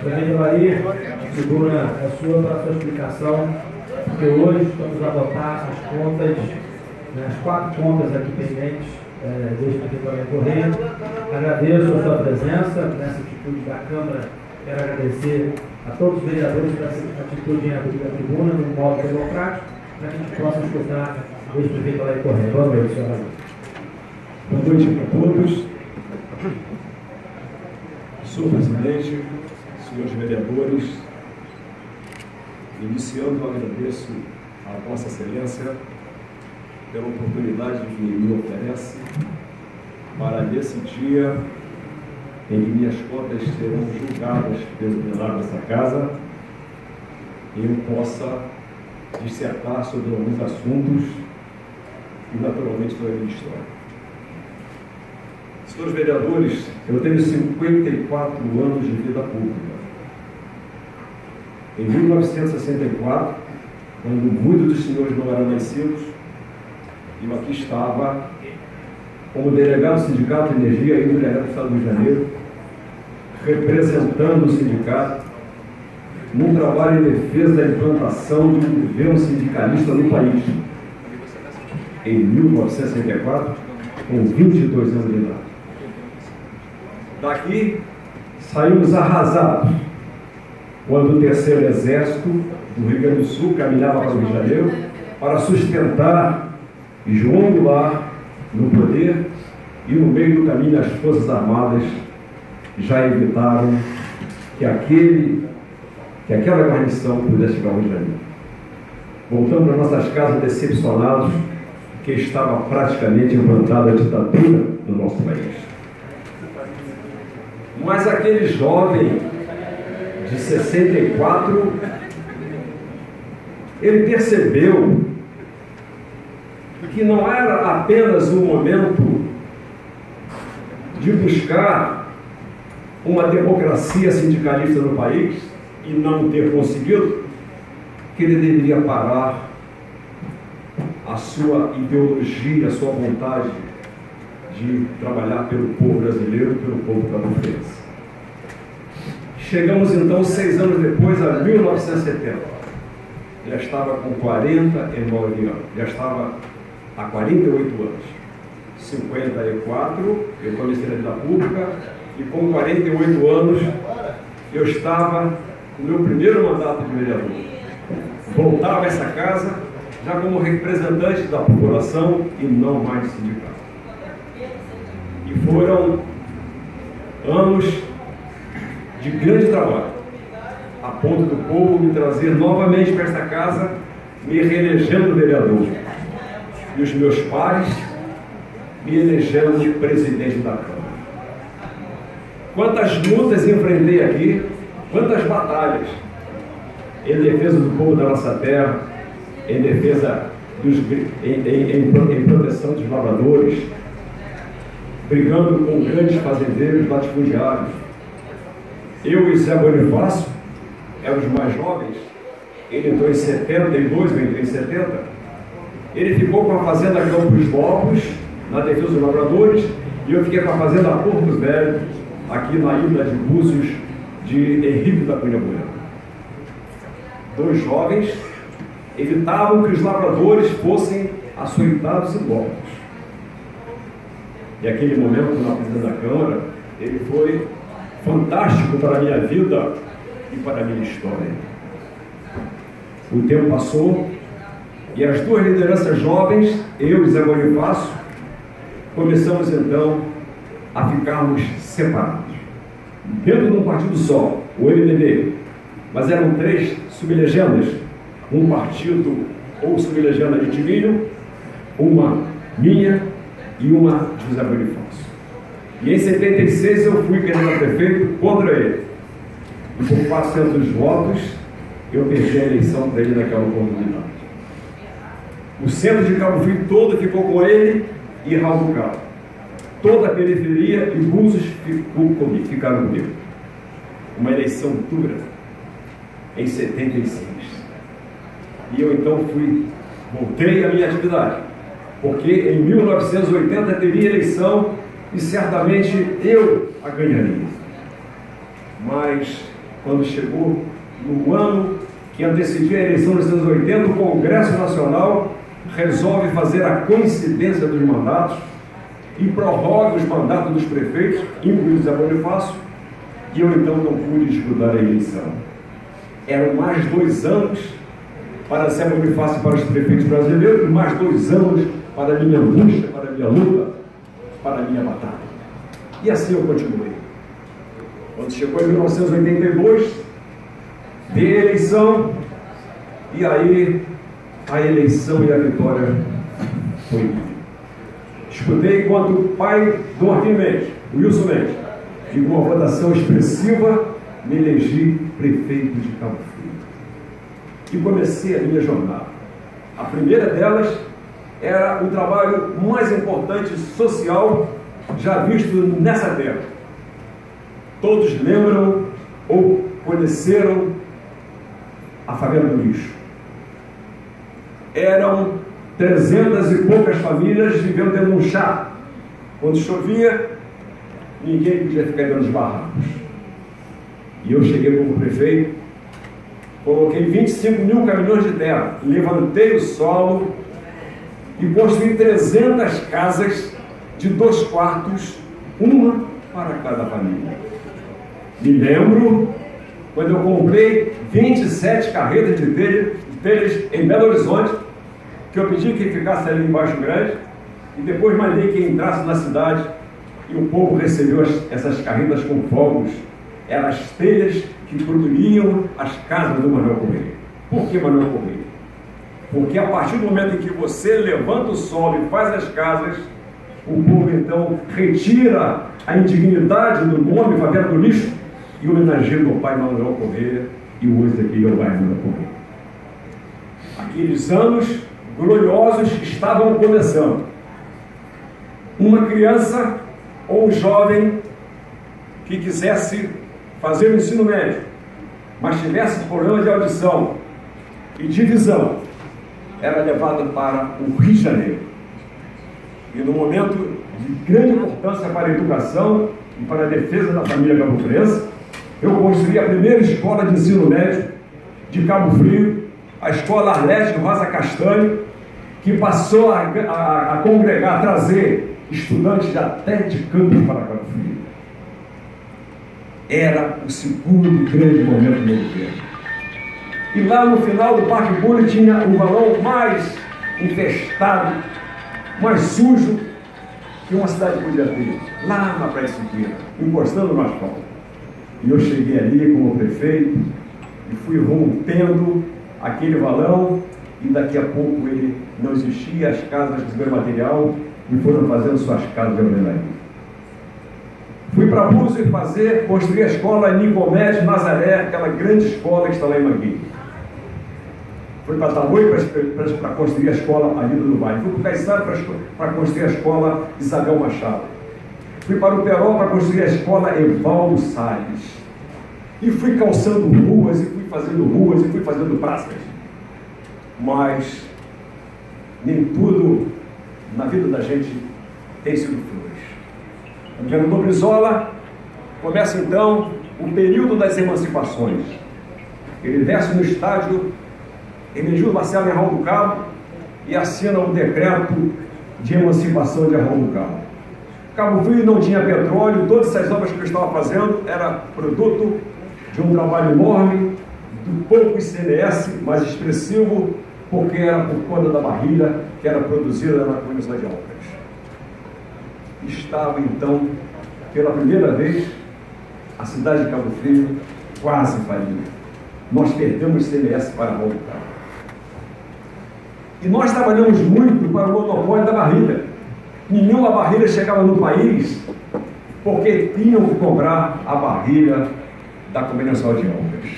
Prefeito Alair, a tribuna é sua para a sua explicação, porque hoje vamos adotar as contas, as 4 contas aqui pendentes deste prefeito Alair Correia. Agradeço a sua presença nessa atitude da Câmara. Quero agradecer a todos os vereadores por essa atitude em abrir a tribuna, de um modo democrático, para que a gente possa escutar o prefeito Alair Correia. Boa noite, senhor Alair. Boa noite a todos. Senhor presidente, senhores vereadores, iniciando, agradeço a Vossa Excelência pela oportunidade que me oferece para, nesse dia em que minhas contas serão julgadas pelo plenário dessa casa, eu possa dissertar sobre alguns assuntos e, naturalmente, sobre a minha história. Senhores vereadores, eu tenho 54 anos de vida pública. Em 1964, quando muitos dos senhores não eram nascidos, eu aqui estava como delegado do Sindicato de Energia e delegado do Estado do Rio de Janeiro, representando o sindicato num trabalho em defesa da implantação de um governo sindicalista no país. Em 1964, com 22 anos de idade. Daqui saímos arrasados quando o Terceiro Exército do Rio Grande do Sul caminhava para o Rio de Janeiro para sustentar João Goulart no poder, e no meio do caminho as Forças Armadas já evitaram que aquela guarnição pudesse chegar ao Rio de Janeiro. Voltamos para nossas casas decepcionados que estava praticamente implantada a ditadura no nosso país. Mas aquele jovem de 64, ele percebeu que não era apenas um momento de buscar uma democracia sindicalista no país e não ter conseguido, que ele deveria parar a sua ideologia, a sua vontade de trabalhar pelo povo brasileiro, pelo povo cabo-verdiense. Chegamos então 6 anos depois, a 1970. Já estava com 49 anos, já estava há 48 anos. 54, eu comecei na vida pública, e com 48 anos eu estava no meu primeiro mandato de vereador. Voltava a essa casa já como representante da população e não mais sindicato. E foram anos de grande trabalho, a ponto do povo me trazer novamente para esta casa, me reelegendo vereador. E os meus pares me elegendo presidente da Câmara. Quantas lutas enfrentei aqui, quantas batalhas em defesa do povo da nossa terra, em defesa em proteção dos lavradores, brigando com grandes fazendeiros latifundiários. Eu e Zé Bonifácio éramos mais jovens. Ele entrou em 72, eu entrei em 70. Ele ficou com a fazenda Campos Novos, na defesa dos lavradores, e eu fiquei com a fazenda Porto Velho, aqui na ilha de Búzios, de Henrique da Cunha Bueno. 2 jovens evitavam que os lavradores fossem açoitados e mortos. E aquele momento na presidência da Câmara, ele foi fantástico para a minha vida e para a minha história. O tempo passou e as 2 lideranças jovens, eu e Zé Bonifácio, começamos então a ficarmos separados. Dentro de um partido só, o MDB, mas eram 3 sublegendas, um partido ou sublegenda de Tivilho, uma minha e uma de José Bonifácio. E em 76 eu fui candidato a prefeito contra ele. E por 400 votos, eu perdi a eleição para ele naquela oportunidade. O centro de Cabo Frio todo ficou com ele e Raul do Cabo. Toda a periferia e Búzios ficaram comigo. Uma eleição dura, em 76. E eu então voltei à minha atividade, porque em 1980 teria eleição e certamente eu a ganharia. mas quando chegou no ano que antecedia a eleição de 1980, o Congresso Nacional resolve fazer a coincidência dos mandatos e prorroga os mandatos dos prefeitos, incluindo Zé Bonifácio, e eu então não pude disputar a eleição. Eram mais 2 anos para Zé Bonifácio e para os prefeitos brasileiros, e mais 2 anos para a minha angústia, para a minha luta, para a minha batalha. E assim eu continuei. Quando chegou em 1982, veio a eleição, e aí a eleição e a vitória foi minha. Disputei contra o pai do Martim Mendes, o Wilson Mendes, e com uma votação expressiva me elegi prefeito de Cabo Frio. E comecei a minha jornada. A primeira delas era o trabalho mais importante social já visto nessa terra. Todos lembram ou conheceram a favela do lixo. Eram 300 e poucas famílias vivendo dentro de um chá. Quando chovia, ninguém podia ficar dentro dos barracos. E eu cheguei como prefeito, coloquei 25 mil caminhões de terra, levantei o solo e construí 300 casas de 2 quartos, uma para cada família. Me lembro quando eu comprei 27 carretas de telhas em Belo Horizonte, que eu pedi que ficasse ali embaixo grande, e depois mandei que entrasse na cidade, e o povo recebeu essas carretas com fogos. Eram as telhas que produziam as casas do Manuel Correia. Por que Manuel Correia? Porque a partir do momento em que você levanta o solo e faz as casas, o povo então retira a indignidade do nome Favela do Lixo e homenageia o pai Manuel Correia, e hoje aqui é o pai Manuel Correia. Aqueles anos gloriosos estavam começando. Uma criança ou um jovem que quisesse fazer o ensino médio, mas tivesse problema de audição e de visão, era levado para o Rio de Janeiro. E no momento de grande importância para a educação e para a defesa da família cabo-friense, eu construí a primeira escola de ensino médio de Cabo Frio, a Escola Arlete Rosa Castanho, que passou a congregar, a trazer estudantes de até de Campos para Cabo Frio. Era o segundo grande momento do meu governo. E lá no final do Parque Bulli tinha o balão mais infestado, mais sujo que uma cidade podia ter, lá na Praia Siqueira, encostando no asfalto. E eu cheguei ali como prefeito e fui rompendo aquele valão, e daqui a pouco ele não existia, as casas de material e foram fazendo suas casas de alvenaria. Fui para Búzios construir a escola Nicomedes Nazaré, aquela grande escola que está lá em Manguinhos. Fui para Tamoio para construir a escola Alida do Vale. Fui para o Caiçara para construir a escola Isabel Machado. Fui para o Peró para construir a escola Evaldo Salles. E fui calçando ruas, e fui fazendo praças. Mas nem tudo na vida da gente tem sido flores. No governador Brizola começa então o período das emancipações. Ele desce no estádio Hermenegildo Marcelo em Arraial do Cabo e assina o decreto de emancipação de Arraial do Cabo. Cabo Frio não tinha petróleo, todas essas obras que eu estava fazendo era produto de um trabalho enorme, do pouco ICMS, mais expressivo, porque era por conta da barrilha que era produzida na Comissão de Obras. Estava então, pela primeira vez, a cidade de Cabo Frio quase falida. Nós perdemos ICMS para Arraial do Cabo. E nós trabalhamos muito para o monopólio da barrilha. Nenhuma barrilha chegava no país porque tinham que comprar a barrilha da Combinação de Obras.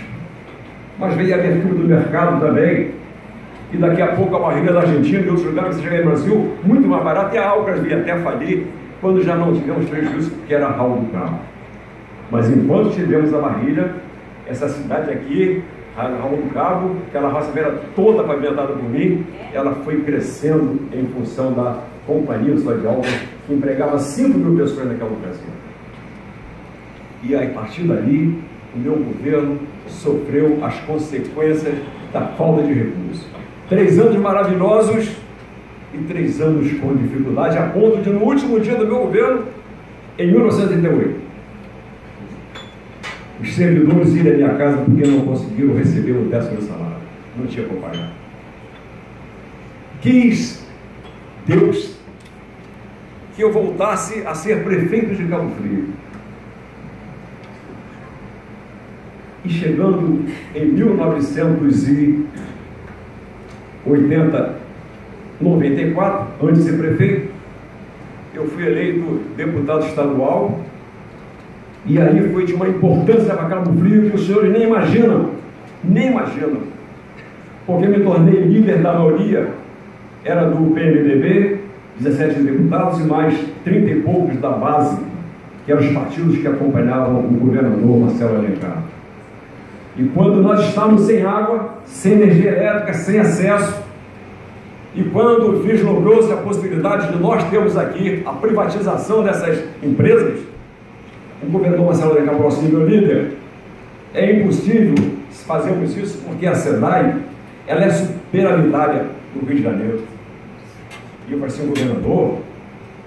Mas veio a abertura do mercado também, e daqui a pouco a barrilha da Argentina e de outros lugares que chega no Brasil muito mais barata, e a Alcas veio até falir quando já não tivemos prejuízo, porque era Arraial do Cabo. Mas enquanto tivemos a barrilha, essa cidade aqui, Arraial do Cabo, aquela raça era toda pavimentada por mim, ela foi crescendo em função da Companhia Só de Obras, que empregava 5 mil pessoas naquela ocasião. E aí, a partir dali, o meu governo sofreu as consequências da falta de recursos. 3 anos maravilhosos e 3 anos com dificuldade, a ponto de, no último dia do meu governo, em 1988, os servidores irem à minha casa porque não conseguiram receber o 10º salário. Não tinha como pagar. Quis Deus que eu voltasse a ser prefeito de Cabo Frio. E chegando em 1994, antes de ser prefeito, eu fui eleito deputado estadual, e aí foi de uma importância para Cabo Frio que os senhores nem imaginam, porque me tornei líder da maioria, era do PMDB, 17 deputados e mais 30 e poucos da base, que eram os partidos que acompanhavam o governador Marcelo Alencar. E quando nós estávamos sem água, sem energia elétrica, sem acesso, e quando vislumbrou-se a possibilidade de nós termos aqui a privatização dessas empresas, o governador Marcelo Alencar falou assim: meu líder, é impossível fazermos isso porque a SEDAI, ela é superavitária do Rio de Janeiro. E eu falei assim: governador,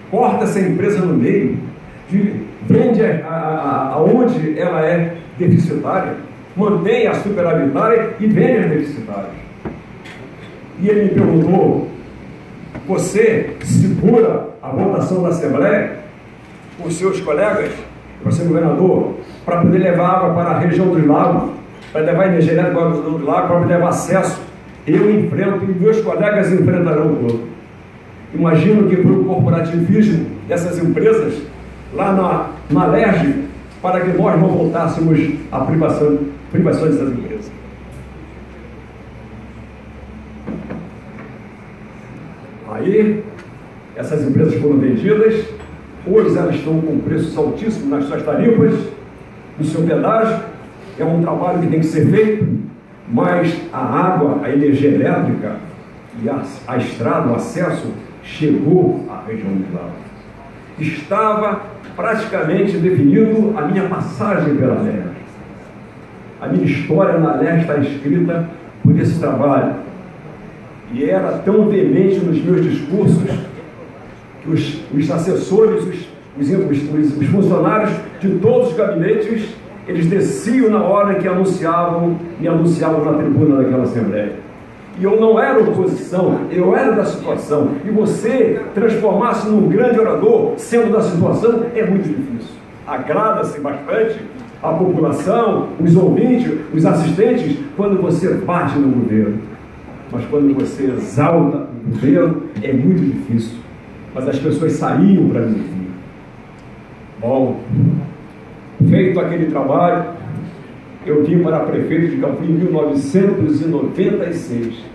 corta essa empresa no meio, vende aonde ela é deficitária, mantém a superavitária e vende as deficitárias. E ele me perguntou: você segura a votação da Assembleia com os seus colegas, você governador, para poder levar água para a região dos lagos, para levar energia elétrica para a região dos lagos, para poder levar acesso? Eu enfrento e meus colegas enfrentarão todo. Imagino que por um corporativismo dessas empresas, lá na LERJ, para que nós não voltássemos à privação dessas empresas. Aí, essas empresas foram vendidas, hoje elas estão com preços altíssimos nas suas tarifas, no seu pedágio. É um trabalho que tem que ser feito, mas a água, a energia elétrica e a estrada, o acesso, chegou à região do lado. Estava praticamente definido a minha passagem pela LERJ. A minha história na LERJ está escrita por esse trabalho. E era tão veemente nos meus discursos que os assessores, os funcionários de todos os gabinetes, eles desciam na hora que me anunciavam na tribuna daquela Assembleia. E eu não era oposição, eu era da situação. E você transformar-se num grande orador, sendo da situação, é muito difícil. Agrada-se bastante a população, os ouvintes, os assistentes, quando você bate no governo. Mas quando você exalta o governo, é muito difícil. Mas as pessoas saíam para me ouvir. Bom, feito aquele trabalho, eu vim para prefeito de Cabo Frio em 1996.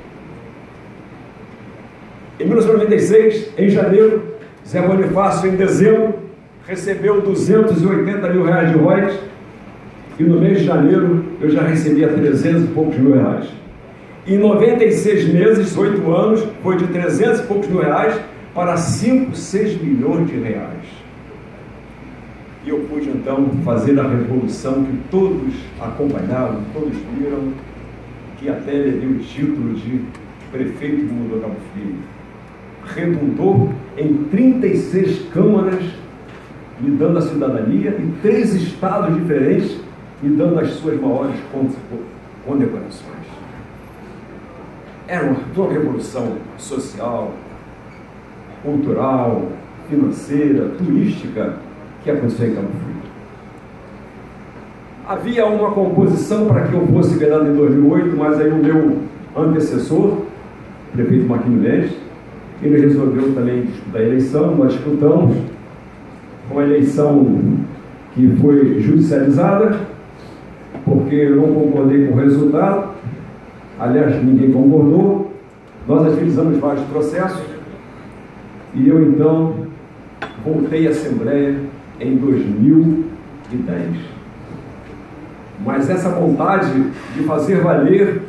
Em 1996, em janeiro, Zé Bonifácio, em dezembro, recebeu 280 mil reais de royalties, e no mês de janeiro eu já recebia 300 e poucos mil reais. Em 96 meses, 8 anos, foi de 300 e poucos mil reais para 5, 6 milhões de reais. E eu pude então fazer a revolução que todos acompanharam, todos viram, que até levei o título de prefeito do mundo do Cabo Frio. Redundou em 36 câmaras, me dando a cidadania, e 3 estados diferentes, me dando as suas maiores condecorações. Era uma revolução social, cultural, financeira, turística, que aconteceu em Cabo Frio. Havia uma composição para que eu fosse ganhado em 2008, mas aí o meu antecessor, o prefeito Marquinhos Mendes, ele resolveu também disputar a eleição. Nós disputamos uma eleição que foi judicializada, porque eu não concordei com o resultado. Aliás, ninguém concordou. Nós agilizamos vários processos e eu então voltei à Assembleia em 2010. Mas essa vontade de fazer valer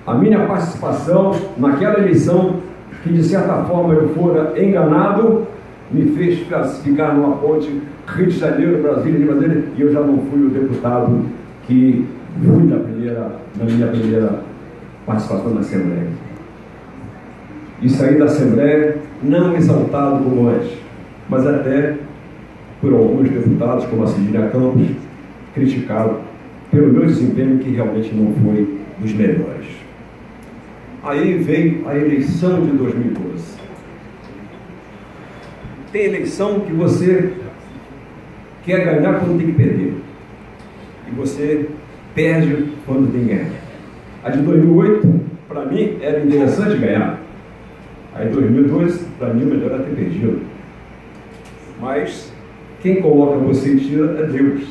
a minha participação naquela eleição, que de certa forma eu fora enganado, me fez ficar numa ponte Rio de Janeiro, Brasília, de Brasília, e eu já não fui o deputado que fui na minha primeira participação na Assembleia. E saí da Assembleia não exaltado como antes, mas até por alguns deputados, como a Cidinha Campos, criticado pelo meu desempenho, que realmente não foi dos melhores. Aí veio a eleição de 2012. Tem eleição que você quer ganhar quando tem que perder. E você perde quando tem que ganhar. A de 2008, para mim, era interessante ganhar. Aí 2012, para mim, o melhor era ter perdido. Mas quem coloca você e tira é Deus.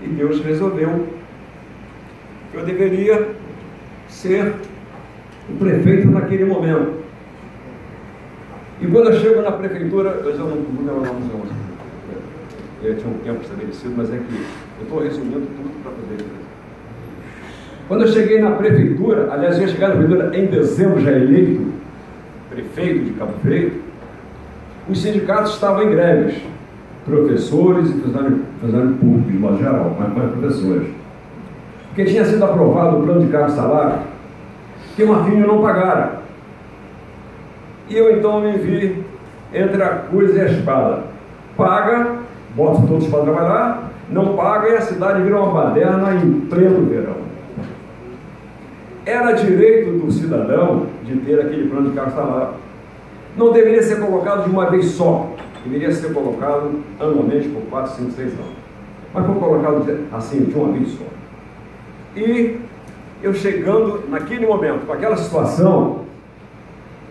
E Deus resolveu que eu deveria ser o prefeito naquele momento. E quando eu chego na prefeitura, eu já não lembro o nome, eu tinha um tempo estabelecido, mas é que eu estou resumindo tudo para poder dizer. Quando eu cheguei na prefeitura, aliás, eu ia chegar na prefeitura em dezembro, já eleito prefeito de Cabo Freitas, os sindicatos estavam em greves, professores e funcionários públicos, de modo geral, mas professores. Porque tinha sido aprovado o plano de cargo e salário, que o Marfinho não pagara. E eu então me vi entre a cruz e a espada. Paga, bota todos para trabalhar, não paga e a cidade vira uma baderna em pleno verão. Era direito do cidadão de ter aquele plano de cargo e salário. Não deveria ser colocado de uma vez só, deveria ser colocado anualmente por 4, 5, 6 anos. Mas foi colocado assim, de uma vez só. E eu chegando naquele momento, com aquela situação,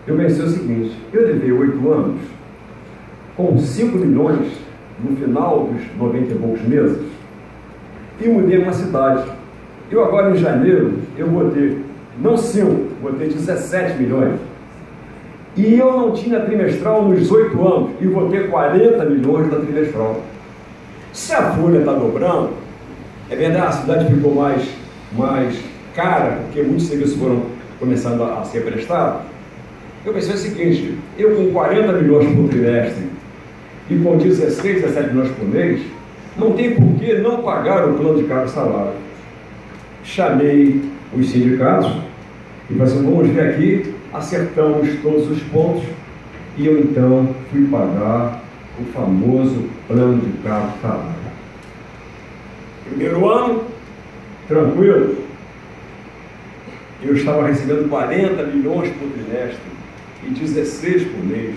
eu pensei o seguinte: eu levei 8 anos, com 5 milhões no final dos 90 e poucos meses, e mudei uma cidade. Eu agora em janeiro, eu vou ter, não 5, vou ter 17 milhões. E eu não tinha trimestral nos 8 anos, e vou ter 40 milhões da trimestral. Se a folha está dobrando, é verdade, a cidade ficou mais cara, porque muitos serviços foram começando a ser prestados. Eu pensei o seguinte: eu com 40 milhões por trimestre e com 16, 17 milhões por mês, não tem por que não pagar o plano de cargo e salário. Chamei os sindicatos e falei assim: vamos ver aqui, acertamos todos os pontos, e eu então fui pagar o famoso plano de cargo e salário. Primeiro ano, tranquilo, eu estava recebendo 40 milhões por trimestre e 16 por mês.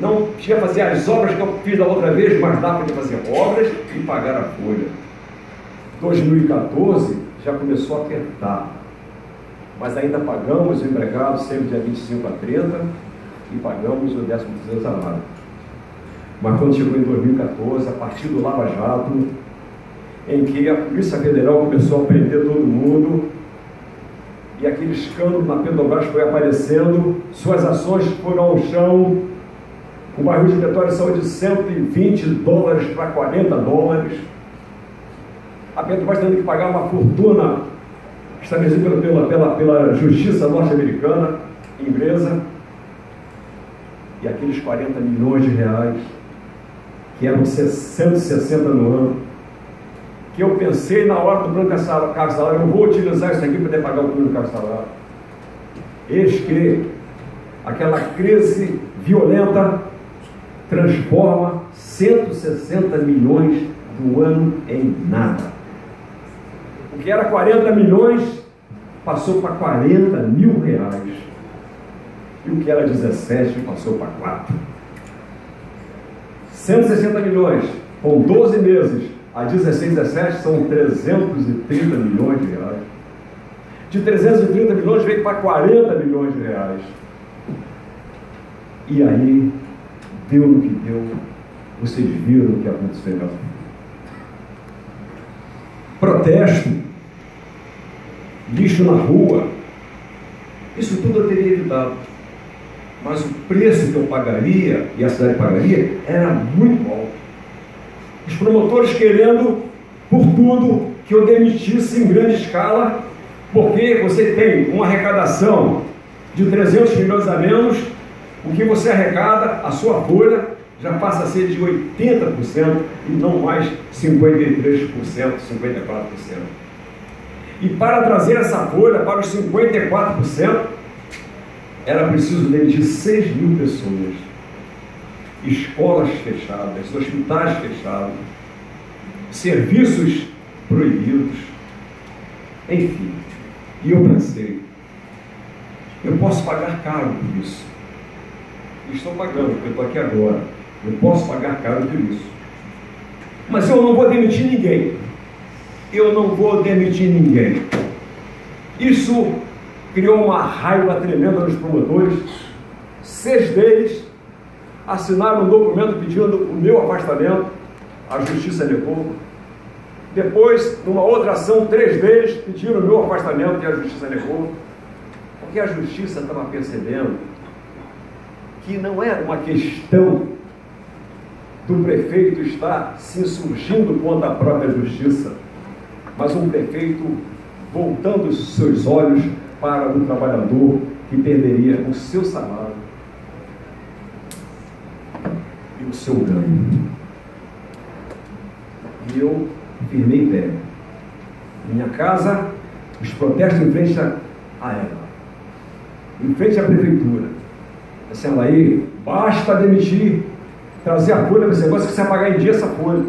Não tinha que fazer as obras que eu fiz da outra vez, mas dá para fazer obras e pagar a folha. 2014 já começou a apertar, mas ainda pagamos o empregado sempre dia 25 a 30 e pagamos o 13º salário. Mas quando chegou em 2014, a partir do Lava Jato, em que a Polícia Federal começou a prender todo mundo, e aquele escândalo na Petrobras foi aparecendo, suas ações foram ao chão, o barril de petróleo saiu de $120 para $40, a Petrobras tendo que pagar uma fortuna estabelecida pela justiça norte-americana, inglesa, e aqueles 40 milhões de reais, que eram 160 no ano, que eu pensei na hora do plano de cargo e salário: eu vou utilizar isso aqui para poder pagar o plano de cargo e salário. Eis que aquela crise violenta transforma 160 milhões do ano em nada. O que era 40 milhões passou para 40 mil reais. E o que era 17 passou para 4. 160 milhões, com 12 meses, a 16, 17 são 330 milhões de reais. De 330 milhões veio para 40 milhões de reais. E aí, deu no que deu. Vocês viram o que aconteceu. Protesto, lixo na rua, isso tudo eu teria evitado. Mas o preço que eu pagaria, e a cidade pagaria, era muito alto. Os promotores querendo, por tudo, que eu demitisse em grande escala, porque você tem uma arrecadação de 300 milhões a menos, O que você arrecada, a sua folha, já passa a ser de 80% e não mais 53%, 54%. E para trazer essa folha para os 54%, era preciso demitir 6.000 pessoas. Escolas fechadas, hospitais fechados, serviços proibidos, enfim. E eu pensei, eu posso pagar caro por isso. E estou pagando, porque eu estou aqui agora. Eu posso pagar caro por isso. Mas eu não vou demitir ninguém. Eu não vou demitir ninguém. Isso criou uma raiva tremenda nos promotores. 6 deles assinaram um documento pedindo o meu afastamento. A justiça negou. Depois, numa outra ação, 3 deles pediram o meu afastamento e a justiça negou. Porque a justiça estava percebendo que não era uma questão do prefeito estar se insurgindo contra a própria justiça, mas um prefeito voltando os seus olhos para o trabalhador que perderia o seu salário e o seu ganho. E eu firmei pé. Minha casa, os protestos em frente a ela, em frente à prefeitura. Assim, aí, basta demitir, trazer a folha, você precisa pagar em dia essa folha.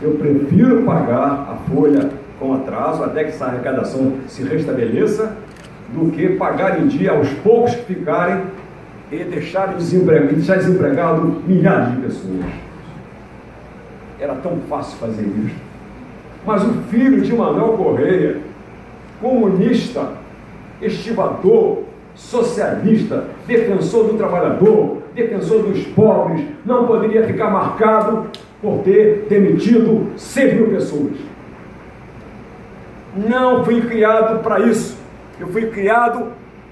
Eu prefiro pagar a folha com atraso, até que essa arrecadação se restabeleça, do que pagar em dia aos poucos que ficarem e deixar desempregado milhares de pessoas. Era tão fácil fazer isso. Mas o filho de Manuel Correia, comunista, estivador, socialista, defensor do trabalhador, defensor dos pobres, não poderia ficar marcado por ter demitido 6.000 pessoas. Não fui criado para isso. Eu fui criado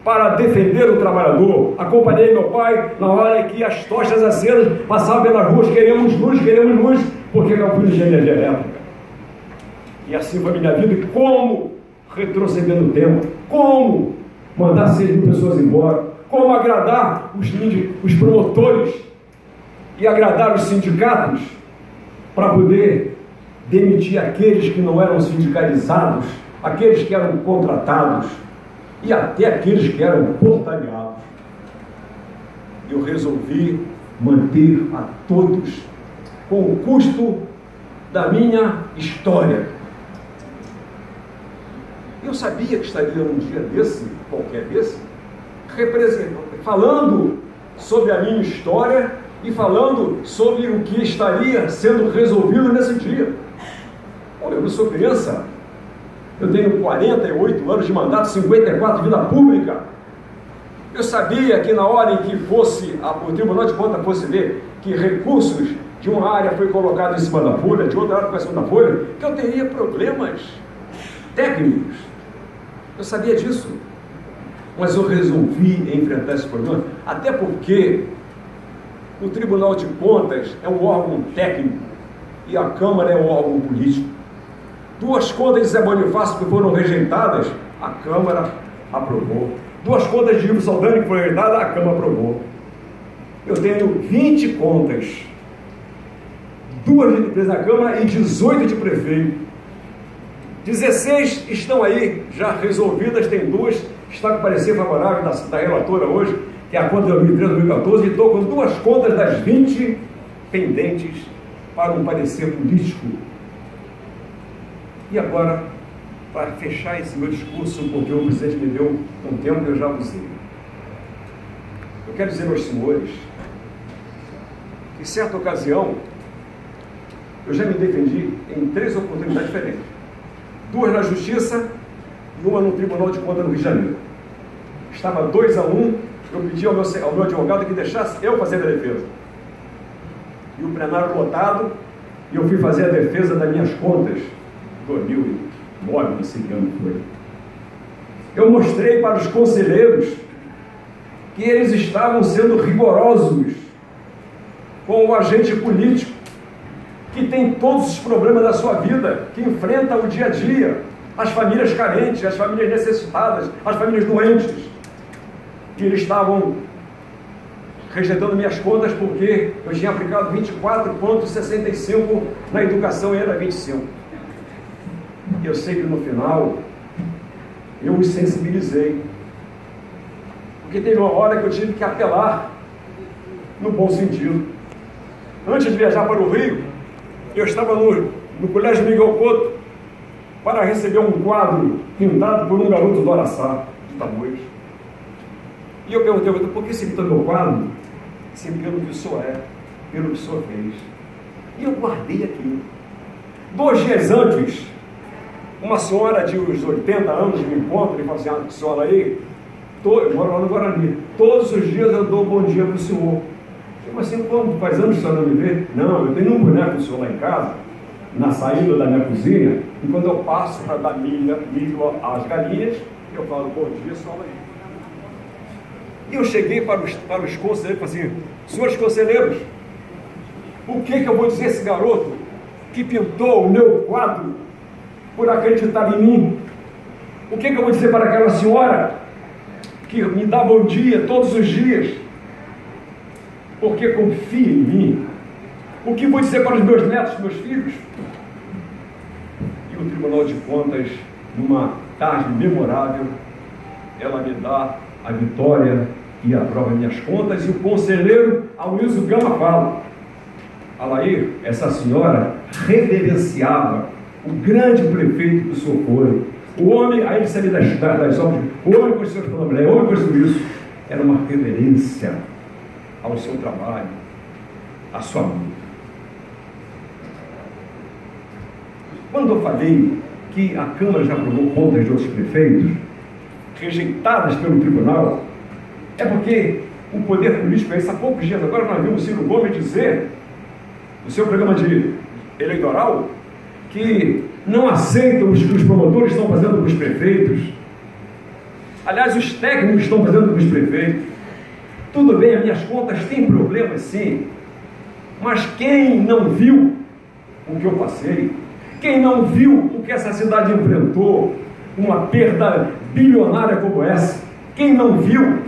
para defender o trabalhador. Acompanhei meu pai na hora que as tochas acesas passavam pelas ruas, queremos luz, porque não fui de energia elétrica. E assim foi a minha vida. E como retroceder no tempo? Como mandar 6.000 pessoas embora? Como agradar os promotores e agradar os sindicatos para poder demitir aqueles que não eram sindicalizados, aqueles que eram contratados e até aqueles que eram voluntariados. Eu resolvi manter a todos com o custo da minha história. Eu sabia que estaria num dia desse, qualquer desse, falando sobre a minha história e falando sobre o que estaria sendo resolvido nesse dia. Olha, eu não sou criança. Eu tenho 48 anos de mandato, 54 de vida pública. Eu sabia que na hora em que o Tribunal de Contas fosse ver que recursos de uma área foi colocado em cima da folha, de outra área foi em cima da folha, que eu teria problemas técnicos. Eu sabia disso. Mas eu resolvi enfrentar esse problema, até porque o Tribunal de Contas é um órgão técnico e a Câmara é um órgão político. 2 contas de Zé Bonifácio que foram rejeitadas, a Câmara aprovou. 2 contas de Ivo Saldanha que foram rejeitadas, a Câmara aprovou. Eu tenho 20 contas, 2 de presidente da Câmara e 18 de prefeito. 16 estão aí já resolvidas, tem 2 que está com parecer favorável da relatora hoje, que é a conta de 2013 e 2014, e estou com 2 contas das 20 pendentes para um parecer político. E agora, para fechar esse meu discurso, porque o presidente me deu um tempo que eu já usei, eu quero dizer aos senhores que, em certa ocasião, eu já me defendi em 3 oportunidades diferentes. 2 na Justiça e 1 no Tribunal de Contas no Rio de Janeiro. Estava 2-1, eu pedi ao meu advogado que deixasse eu fazer a defesa. E o plenário lotado, e eu fui fazer a defesa das minhas contas, 2009, não sei que ano foi. Eu mostrei para os conselheiros que eles estavam sendo rigorosos com o agente político, que tem todos os problemas da sua vida, que enfrenta o dia a dia, as famílias carentes, as famílias necessitadas, as famílias doentes, que eles estavam rejeitando minhas contas porque eu tinha aplicado 24,65 na educação e era 25. E eu sei que no final eu me sensibilizei, porque teve uma hora que eu tive que apelar no bom sentido. Antes de viajar para o Rio, eu estava no Colégio Miguel Couto para receber um quadro pintado por um garoto do Araçá, de Tamoios. E eu perguntei, por que você pintou meu quadro? Sim, pelo que o senhor é, pelo que o senhor fez. E eu guardei aquilo. 2 dias antes, uma senhora de uns 80 anos me encontra e fala assim, a senhora aí, eu moro lá no Guarani, todos os dias eu dou bom dia para o senhor. Mas assim, como? Faz anos que o senhor não me vê? Não, eu tenho um boneco do senhor lá em casa, na saída da minha cozinha, e quando eu passo para dar milho às galinhas, eu falo, bom dia, senhora aí. E eu cheguei para os conselheiros e falei assim, senhores conselheiros, o que eu vou dizer a esse garoto que pintou o meu quadro por acreditar em mim? O que eu vou dizer para aquela senhora que me dá bom dia todos os dias porque confia em mim? O que vou dizer para os meus netos, meus filhos? E o Tribunal de Contas, numa tarde memorável, ela me dá a vitória e aprova minhas contas, e o conselheiro Aloysio Gama fala, Alair, essa senhora reverenciava o grande prefeito que o senhor foi, o homem, aí ele sabia das obras, o homem com os seus problemas, o homem com isso, era uma reverência ao seu trabalho, à sua luta. Quando eu falei que a Câmara já aprovou contas de outros prefeitos, rejeitadas pelo tribunal, é porque o poder político, há poucos dias agora, nós vimos o Ciro Gomes dizer, no seu programa eleitoral, que não aceitam o que os promotores estão fazendo com os prefeitos. Aliás, os técnicos estão fazendo com os prefeitos. Tudo bem, as minhas contas têm problemas sim, mas quem não viu o que eu passei, quem não viu o que essa cidade enfrentou, uma perda bilionária como essa, quem não viu?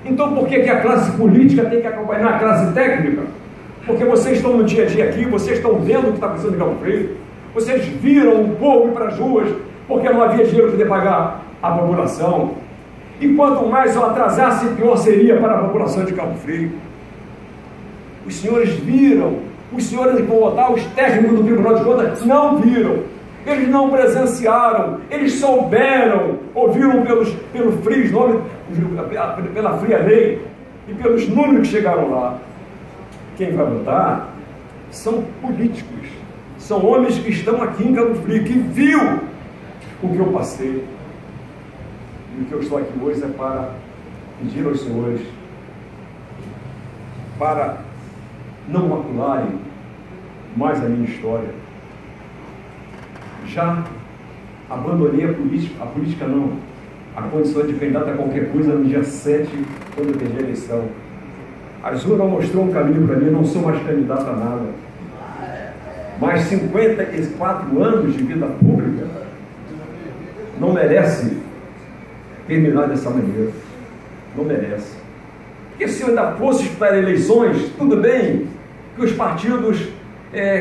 Então por que a classe política tem que acompanhar a classe técnica? Porque vocês estão no dia a dia aqui, vocês estão vendo o que está acontecendo em Cabo Frio, vocês viram o povo ir para as ruas, porque não havia dinheiro para poder pagar a população. E quanto mais eu atrasasse, pior seria para a população de Cabo Frio. Os senhores viram, os senhores que vão votar, os técnicos do Tribunal de Contas não viram, eles não presenciaram, eles souberam, ouviram pelo FRIS, pela fria lei, e pelos números que chegaram lá. Quem vai votar são políticos, são homens que estão aqui em Cabo Frio, que viu o que eu passei. E o que eu estou aqui hoje é para pedir aos senhores para não macularem mais a minha história. Já abandonei a política não, a condição de candidato a qualquer coisa no dia 7, quando eu perdi a eleição. A urnas mostrou um caminho para mim, eu não sou mais candidato a nada. Mas 54 anos de vida pública não merece terminar dessa maneira. Não merece. Porque se eu ainda fosse disputar eleições, tudo bem que os partidos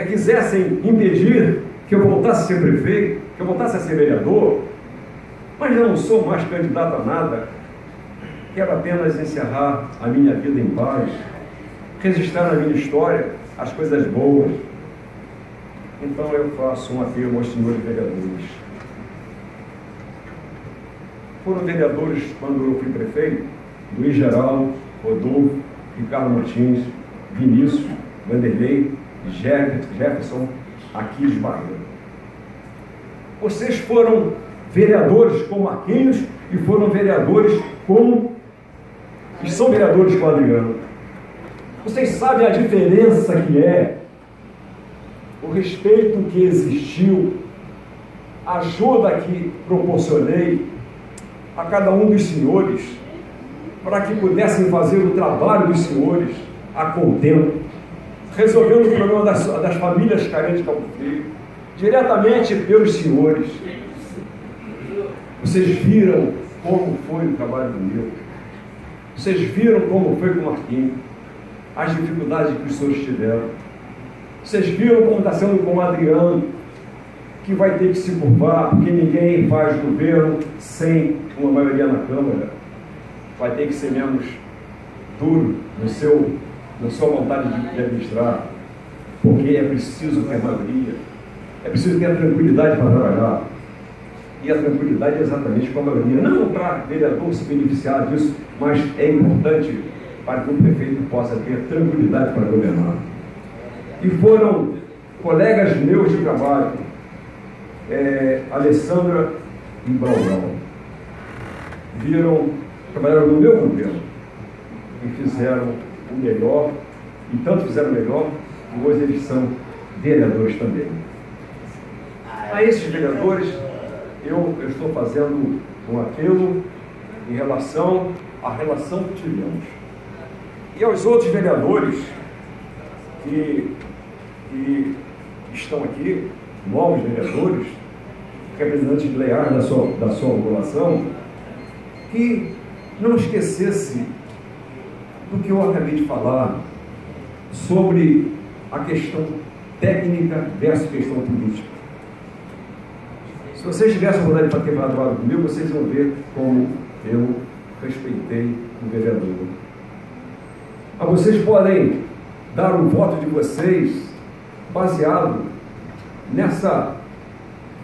quisessem impedir que eu voltasse a ser prefeito, que eu voltasse a ser vereador, mas eu não sou mais candidato a nada. Quero apenas encerrar a minha vida em paz, registrar na minha história as coisas boas. Então eu faço um apelo aos senhores vereadores. Foram vereadores, quando eu fui prefeito, Luiz Geraldo, Rodolfo, Ricardo Martins, Vinícius, Vanderlei, Jefferson, Aquiles Barreiro. Vocês foram vereadores com Marquinhos e foram vereadores e são vereadores com Adriano. Vocês sabem a diferença que é, o respeito que existiu, a ajuda que proporcionei a cada um dos senhores, para que pudessem fazer o trabalho dos senhores a contento, resolvendo o problema das famílias carentes de Cabo Frio, diretamente pelos senhores. Vocês viram como foi o trabalho do meu. Vocês viram como foi com o Marquinhos. as dificuldades que os senhores tiveram. Vocês viram como está sendo com o Adriano, que vai ter que se curvar, porque ninguém faz governo sem uma maioria na Câmara. Vai ter que ser menos duro na sua vontade de administrar, porque é preciso ter maioria, é preciso ter a tranquilidade para trabalhar. E a tranquilidade é exatamente com a maioria, não para o vereador se beneficiar disso, mas é importante para que o prefeito possa ter tranquilidade para governar. E foram colegas meus de trabalho, Alessandra e Braulão, trabalharam no meu governo e fizeram o melhor, e tanto fizeram o melhor, que hoje eles são vereadores também. A esses vereadores, eu estou fazendo um apelo em relação à relação que tivemos. E aos outros vereadores que estão aqui, novos vereadores, representantes leais da sua população, que não esquecesse do que eu acabei de falar sobre a questão técnica versus questão política. Se vocês tivessem a vontade de ter falado comigo, vocês vão ver como eu respeitei o vereador. Mas vocês podem dar o voto de vocês baseado nessa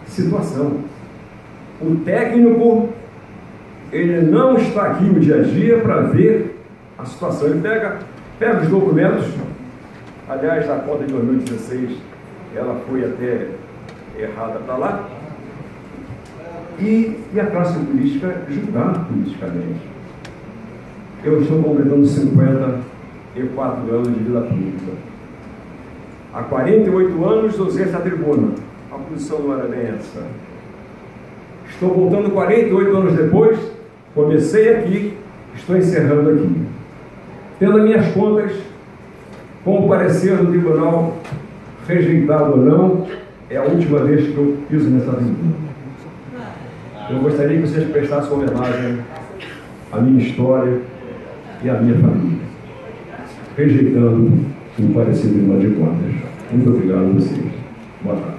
situação. O técnico, ele não está aqui no dia a dia para ver a situação. Ele pega os documentos. Aliás, a conta de 2016, ela foi até errada para lá. E a classe política julgar politicamente. Eu estou completando 54 anos de vida pública. Há 48 anos usei essa tribuna. A posição não era bem essa. Estou voltando 48 anos depois, comecei aqui, estou encerrando aqui. Tendo as minhas contas, com o parecer do tribunal, rejeitado ou não, é a última vez que eu piso nessa tribuna. Eu gostaria que vocês prestassem homenagem à minha história e à minha família, rejeitando o parecer do Tribunal de Contas. Muito obrigado a vocês. Boa tarde.